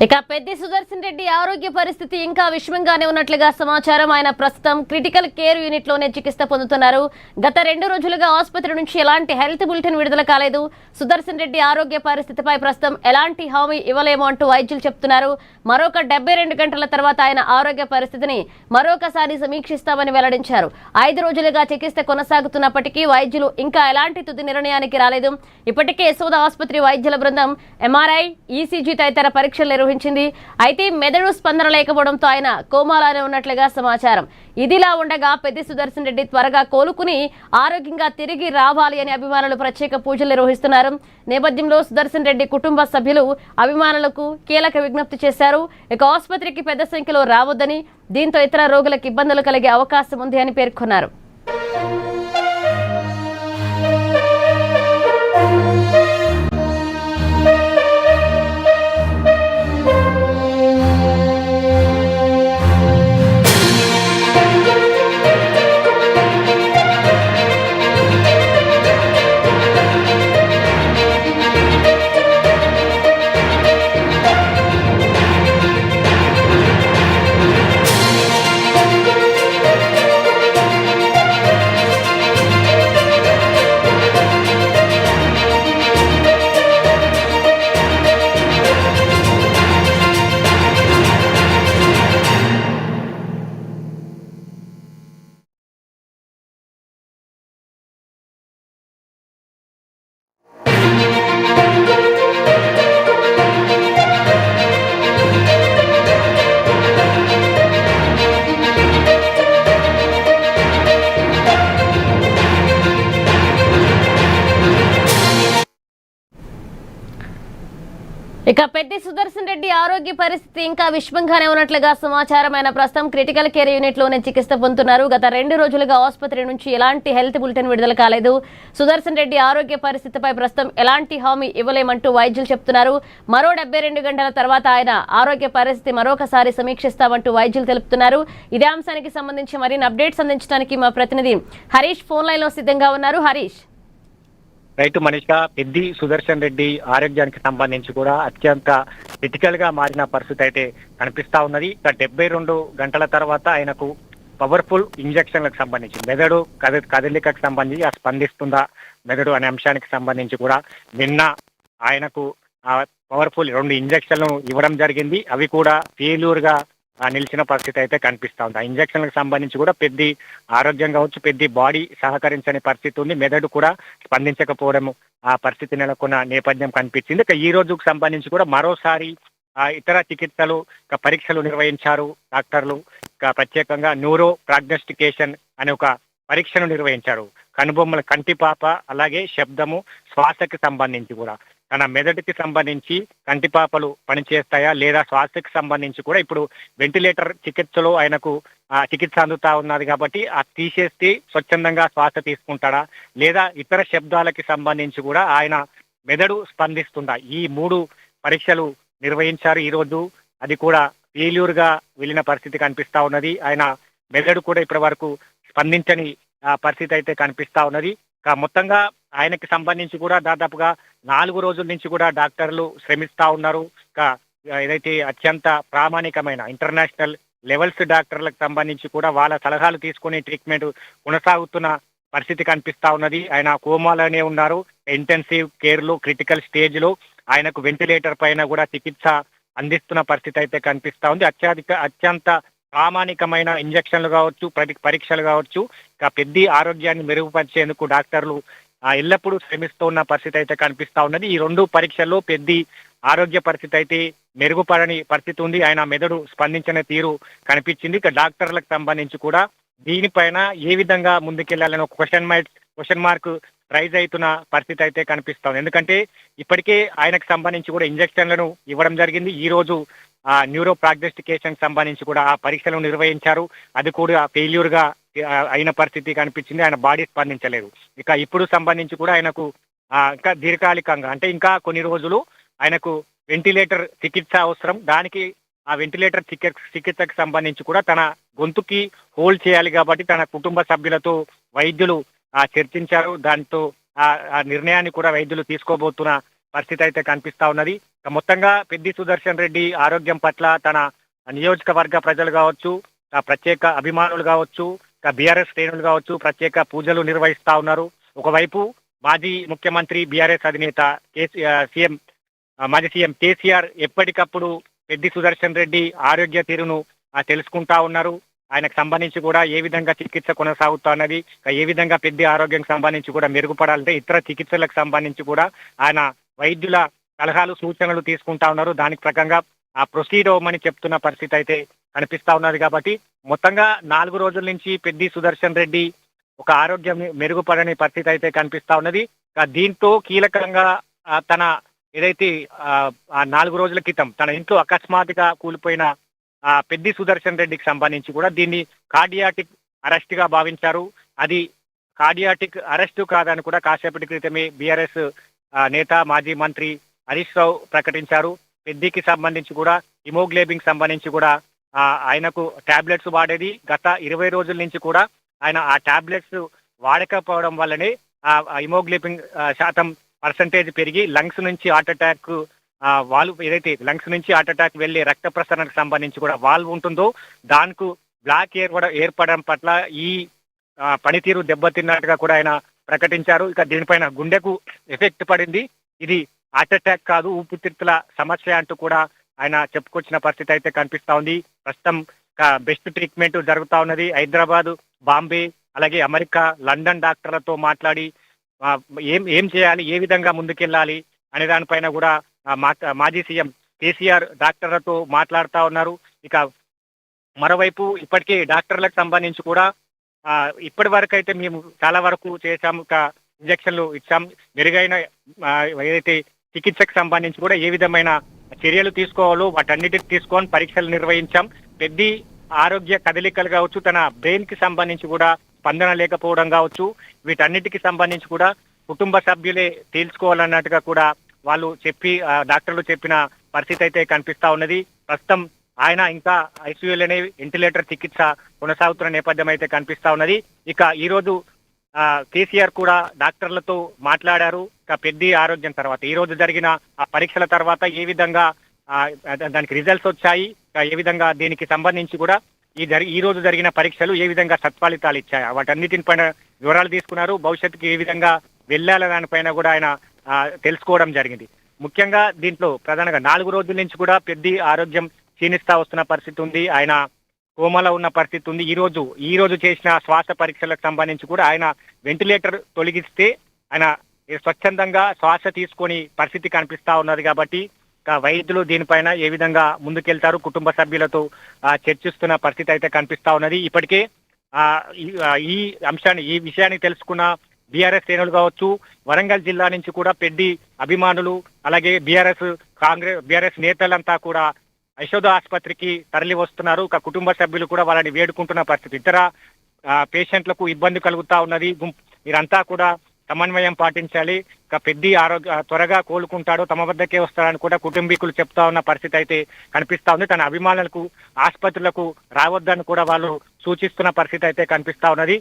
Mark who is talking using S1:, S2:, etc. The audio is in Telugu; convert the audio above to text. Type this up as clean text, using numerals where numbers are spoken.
S1: ఇక పెద్ది సుదర్శన్ రెడ్డి ఆరోగ్య పరిస్థితి ఇంకా విషమంగానే ఉన్నట్లుగా సమాచారం. ఆయన ప్రస్తుతం క్రిటికల్ కేర్ యూనిట్ లోనే చికిత్స పొందుతున్నారు. గత 2 రోజులుగా ఆసుపత్రి నుంచి ఎలాంటి హెల్త్ బులెటిన్ విడుదల కాలేదు. సుదర్శన్ రెడ్డి ఆరోగ్య పరిస్థితిపై ప్రస్తుతం ఎలాంటి హామీ ఇవ్వలేము అంటూ వైద్యులు చెప్తున్నారు. మరొక 72 గంటల తర్వాత ఆయన ఆరోగ్య పరిస్థితిని మరొకసారి సమీక్షిస్తామని వెల్లడించారు. 5 రోజులుగా చికిత్స కొనసాగుతున్నప్పటికీ వైద్యులు ఇంకా ఎలాంటి తుది నిర్ణయానికి రాలేదు. ఇప్పటికే యశోద ఆసుపత్రి వైద్యుల బృందం ఎంఆర్ఐ, ఈసీజీ తదితర పరీక్షలు నిర్వహించింది. అయితే మెదడు స్పందన లేకపోవడంతో ఆయన కోమాలోనే ఉన్నట్లుగా సమాచారం. ఇదిలా ఉండగా పెద్ది సుదర్శన్ రెడ్డి త్వరగా కోలుకుని ఆరోగ్యంగా తిరిగి రావాలి అని అభిమానులు ప్రత్యేక పూజలు నిర్వహిస్తున్నారు. నేపథ్యంలో సుదర్శన్ రెడ్డి కుటుంబ సభ్యులు అభిమానులకు కీలక విజ్ఞప్తి చేశారు. ఇక ఆసుపత్రికి పెద్ద సంఖ్యలో రావద్దని, దీంతో ఇతర రోగులకు ఇబ్బందులు కలిగే అవకాశం ఉంది అని పేర్కొన్నారు. ఇక పెద్ది సుదర్శన్ రెడ్డి ఆరోగ్య పరిస్థితి ఇంకా విషమంగానే ఉన్నట్లుగా సమాచారం. ఆయన ప్రస్తుతం క్రిటికల్ కేర్ యూనిట్ లోనే చికిత్స పొందుతున్నారు. గత 2 రోజులుగా ఆసుపత్రి నుంచి ఎలాంటి హెల్త్ బులెటిన్ విడుదల కాలేదు. సుదర్శన్ రెడ్డి ఆరోగ్య పరిస్థితిపై ప్రస్తుతం ఎలాంటి హామీ ఇవ్వలేమంటూ వైద్యులు చెప్తున్నారు. మరో 72 గంటల తర్వాత ఆయన ఆరోగ్య పరిస్థితి మరొకసారి సమీక్షిస్తామంటూ వైద్యులు తెలుపుతున్నారు. ఇదే అంశానికి సంబంధించి మరిన్ని అప్డేట్స్ అందించడానికి మా ప్రతినిధి హరీష్ ఫోన్ లైన్ లో సిద్ధంగా ఉన్నారు. హరీష్.
S2: రైతు మనిషిగా పెద్ది సుదర్శన్ రెడ్డి ఆరోగ్యానికి సంబంధించి కూడా అత్యంత క్రిటికల్ గా మారిన పరిస్థితి అయితే కనిపిస్తా ఉన్నది. ఇక 72 గంటల తర్వాత ఆయనకు పవర్ఫుల్ ఇంజక్షన్లకు సంబంధించి మెదడు కదలికకు సంబంధించి స్పందిస్తుందా మెదడు అనే అంశానికి సంబంధించి కూడా నిన్న ఆయనకు పవర్ఫుల్ 2 ఇంజక్షన్లు ఇవ్వడం జరిగింది. అవి కూడా ఫెయిల్యూర్ గా నిలిచిన పరిస్థితి అయితే కనిపిస్తా ఉంది. ఆ ఇంజక్షన్లకు సంబంధించి కూడా పెద్ది ఆరోగ్యం కావచ్చు, పెద్ది బాడీ సహకరించని పరిస్థితి ఉంది. మెదడు కూడా స్పందించకపోవడం ఆ పరిస్థితి నెలకొన్న నేపథ్యం కనిపించింది. ఇక ఈ రోజుకు సంబంధించి కూడా మరోసారి ఇతర చికిత్సలు పరీక్షలు నిర్వహించారు డాక్టర్లు. ఇక ప్రత్యేకంగా న్యూరో ప్రాగ్నోస్టికేషన్ అనే ఒక పరీక్షను నిర్వహించారు. కనుబొమ్మల కంటిపాప, అలాగే శబ్దము, శ్వాసకి సంబంధించి కూడా తన మెదడుకి సంబంధించి కంటిపాపలు పనిచేస్తాయా లేదా శ్వాసకి సంబంధించి కూడా ఇప్పుడు వెంటిలేటర్ చికిత్సలో ఆయనకు చికిత్స అందుతా ఉన్నది కాబట్టి తీసేస్తే స్వచ్ఛందంగా శ్వాస తీసుకుంటాడా లేదా ఇతర శబ్దాలకి సంబంధించి కూడా ఆయన మెదడు స్పందిస్తుందా, ఈ 3 పరీక్షలు నిర్వహించారు ఈ రోజు. అది కూడా ఫెయిల్యూర్ గా వెళ్ళిన పరిస్థితి కనిపిస్తా ఉన్నది. ఆయన మెదడు కూడా ఇప్పటి వరకు స్పందించని పరిస్థితి అయితే కనిపిస్తా ఉన్నది. మొత్తంగా ఆయనకి సంబంధించి కూడా దాదాపుగా 4 రోజుల నుంచి కూడా డాక్టర్లు శ్రమిస్తా ఉన్నారు. ఏదైతే అత్యంత ప్రామాణికమైన ఇంటర్నేషనల్ లెవెల్స్ డాక్టర్లకు సంబంధించి కూడా వాళ్ళ సలహాలు తీసుకుని ట్రీట్మెంట్ కొనసాగుతున్న పరిస్థితి కనిపిస్తా ఉన్నది. ఆయన కోమాలోనే ఉన్నారు. ఇంటెన్సివ్ కేర్ లో క్రిటికల్ స్టేజ్ లో ఆయనకు వెంటిలేటర్ పైన కూడా చికిత్స అందిస్తున్న పరిస్థితి అయితే కనిపిస్తా ఉంది. అత్యంత ప్రామాణికమైన ఇంజక్షన్లు కావచ్చు, పరీక్షలు కావచ్చు, పెద్ది ఆరోగ్యాన్ని మెరుగుపరిచేందుకు డాక్టర్లు ఎల్లప్పుడూ శ్రమిస్తూ ఉన్న పరిస్థితి అయితే కనిపిస్తా ఉన్నది. ఈ 2 పరీక్షల్లో పెద్ది ఆరోగ్య పరిస్థితి అయితే మెరుగుపడని పరిస్థితి ఉంది. ఆయన మెదడు స్పందించిన తీరు కనిపించింది. ఇక డాక్టర్లకు సంబంధించి కూడా దీనిపైన ఏ విధంగా ముందుకెళ్లాలని ఒక క్వశ్చన్ మార్క్ రైజ్ అవుతున్న పరిస్థితి అయితే కనిపిస్తా ఉంది. ఎందుకంటే ఇప్పటికే ఆయనకు సంబంధించి కూడా ఇంజక్షన్లను ఇవ్వడం జరిగింది. ఈ రోజు న్యూరో ప్రాగ్నోస్టికేషన్ సంబంధించి కూడా ఆ పరీక్షలు నిర్వహించారు. అది కూడా ఫెయిల్యూర్ గా అయిన పరిస్థితి కనిపించింది. ఆయన బాడీ స్పందించలేదు. ఇక ఇప్పుడు సంబంధించి కూడా ఆయనకు ఇంకా దీర్ఘకాలికంగా అంటే ఇంకా కొన్ని రోజులు ఆయనకు వెంటిలేటర్ చికిత్స అవసరం. దానికి ఆ వెంటిలేటర్ చికిత్సకు సంబంధించి కూడా తన గొంతుకి హోల్డ్ చేయాలి కాబట్టి తన కుటుంబ సభ్యులతో వైద్యులు చర్చించారు. దాంతో ఆ నిర్ణయాన్ని కూడా వైద్యులు తీసుకోబోతున్న పరిస్థితి అయితే కనిపిస్తా ఉన్నది. మొత్తంగా పెద్ది సుదర్శన్ రెడ్డి ఆరోగ్యం పట్ల తన నియోజకవర్గ ప్రజలు కావచ్చు, ప్రత్యేక అభిమానులు కావచ్చు, బీఆర్ఎస్ శ్రేణులు కావచ్చు ప్రత్యేక పూజలు నిర్వహిస్తా ఉన్నారు. ఒకవైపు మాజీ ముఖ్యమంత్రి బీఆర్ఎస్ అధినేత మాజీ సీఎం కేసీఆర్ ఎప్పటికప్పుడు పెద్ది సుదర్శన్ రెడ్డి ఆరోగ్య తీరును తెలుసుకుంటా ఉన్నారు. ఆయనకు సంబంధించి కూడా ఏ విధంగా చికిత్స కొనసాగుతా ఉన్నది, ఏ విధంగా పెద్ద ఆరోగ్యం సంబంధించి కూడా మెరుగుపడాలంటే ఇతర చికిత్సలకు సంబంధించి కూడా ఆయన వైద్యుల సలహాలు సూచనలు తీసుకుంటా ఉన్నారు. దానికి ప్రకంగా ప్రొసీడ్ అవ్వమని చెప్తున్న పరిస్థితి అయితే కనిపిస్తా ఉన్నది. కాబట్టి మొత్తంగా 4 రోజుల నుంచి పెద్ది సుదర్శన్ రెడ్డి ఒక ఆరోగ్యం మెరుగుపడని పరిస్థితి అయితే కనిపిస్తా ఉన్నది. దీంతో కీలకంగా తన ఏదైతే 4 రోజుల క్రితం తన ఇంట్లో అకస్మాత్తుగా కూలిపోయిన పెద్ది సుదర్శన్ రెడ్డికి సంబంధించి కూడా దీన్ని కార్డియాటిక్ అరెస్ట్ గా భావించారు. అది కార్డియాటిక్ అరెస్టు కాదని కూడా కాసేపటి క్రితమే బీఆర్ఎస్ నేత మాజీ మంత్రి హరీష్ రావు ప్రకటించారు. పెద్దికి సంబంధించి కూడా హిమోగ్లోబిన్ సంబంధించి కూడా ఆయనకు టాబ్లెట్స్ వాడేది. గత 20 రోజుల నుంచి కూడా ఆయన ఆ టాబ్లెట్స్ వాడకపోవడం వల్లనే హిమోగ్లోబిన్ శాతం పర్సంటేజ్ పెరిగి లంగ్స్ నుంచి హార్ట్ అటాక్ వాల్వ్ ఏదైతే లంగ్స్ నుంచి హార్ట్ అటాక్ వెళ్లే రక్త ప్రసరణకు సంబంధించి కూడా వాల్వ్ ఉంటుందో దానికి బ్లాక్ ఏర్పడడం పట్ల ఈ పనితీరు దెబ్బతిన్నట్టుగా కూడా ఆయన ప్రకటించారు. ఇక దీనిపైన గుండెకు ఎఫెక్ట్ పడింది, ఇది హార్ట్ అటాక్ కాదు ఊపిరితిత్తుల సమస్య అంటూ కూడా ఆయన చెప్పుకొచ్చిన పరిస్థితి అయితే కనిపిస్తా ఉంది. ప్రస్తుతం బెస్ట్ ట్రీట్మెంట్ జరుగుతా ఉన్నది. హైదరాబాద్, బాంబే, అలాగే అమెరికా, లండన్ డాక్టర్లతో మాట్లాడి ఏం చేయాలి, ఏ విధంగా ముందుకెళ్ళాలి అనే దానిపైన కూడా మాజీ సీఎం కేసీఆర్ డాక్టర్లతో మాట్లాడుతా ఉన్నారు. ఇక మరోవైపు ఇప్పటికే డాక్టర్లకు సంబంధించి కూడా ఇప్పటి వరకు అయితే మేము చాలా వరకు చేశాం, ఇంజక్షన్లు ఇచ్చాం, మెరుగైన ఏదైతే చికిత్సకు సంబంధించి కూడా ఏ విధమైన చర్యలు తీసుకోవాలో వాటన్నిటికి తీసుకొని పరీక్షలు నిర్వహించాం. పెద్ది ఆరోగ్య కదలికలు కావచ్చు, తన బ్రెయిన్ కి సంబంధించి కూడా స్పందన లేకపోవడం కావచ్చు, వీటన్నిటికి సంబంధించి కూడా కుటుంబ సభ్యులే తేల్చుకోవాలన్నట్టుగా కూడా వాళ్ళు డాక్టర్లు చెప్పిన పరిస్థితి అయితే కనిపిస్తా ఉన్నది. ప్రస్తుతం ఆయన ఇంకా ఐసీయూలోనే వెంటిలేటర్ చికిత్స కొనసాగుతున్న నేపథ్యం అయితే కనిపిస్తా ఉన్నది. ఇక ఈ రోజు కేసీఆర్ కూడా డాక్టర్లతో మాట్లాడారు. ఇక పెద్ది ఆరోగ్యం తర్వాత ఈ రోజు జరిగిన ఆ పరీక్షల తర్వాత ఏ విధంగా దానికి రిజల్ట్స్ వచ్చాయి, ఏ విధంగా దీనికి సంబంధించి కూడా ఈ రోజు జరిగిన పరీక్షలు ఏ విధంగా సత్ఫలితాలు ఇచ్చాయి వాటన్నిటిపైన వివరాలు తీసుకున్నారు. భవిష్యత్తుకి ఏ విధంగా వెళ్ళాల దానిపైన కూడా ఆయన తెలుసుకోవడం జరిగింది. ముఖ్యంగా దీంట్లో ప్రధానంగా 4 రోజుల నుంచి కూడా పెద్ది ఆరోగ్యం క్షీణిస్తా వస్తున్న పరిస్థితి ఉంది. ఆయన కోమలో ఉన్న పరిస్థితి ఉంది. ఈ రోజు చేసిన శ్వాస పరీక్షలకు సంబంధించి కూడా ఆయన వెంటిలేటర్ తొలగిస్తే ఆయన స్వచ్ఛందంగా శ్వాస తీసుకొని పరిస్థితి కనిపిస్తా ఉన్నది. కాబట్టి వైద్యులు దీనిపైన ఏ విధంగా ముందుకెళ్తారు కుటుంబ సభ్యులతో చర్చిస్తున్న పరిస్థితి అయితే కనిపిస్తా ఉన్నది. ఇప్పటికే ఈ విషయాన్ని తెలుసుకున్న బీఆర్ఎస్ శ్రేణులు కావచ్చు, వరంగల్ జిల్లా నుంచి కూడా పెద్ది అభిమానులు, అలాగే బీఆర్ఎస్ నేతలంతా కూడా యశోద ఆసుపత్రికి తరలి వస్తున్నారు. కుటుంబ సభ్యులు కూడా వాళ్ళని వేడుకుంటున్న పరిస్థితి. ఇతర పేషెంట్లకు ఇబ్బంది కలుగుతా ఉన్నది. మీరంతా కూడా సమన్వయం పాటించాలి, పెద్ది త్వరగా కోలుకుంటాడు, తమ వద్దకే వస్తాడని కూడా కుటుంబీకులు చెప్తా ఉన్న పరిస్థితి అయితే కనిపిస్తా ఉంది. తన అభిమానులకు ఆసుపత్రులకు రావద్దని కూడా వాళ్ళు సూచిస్తున్న పరిస్థితి అయితే కనిపిస్తా ఉన్నది.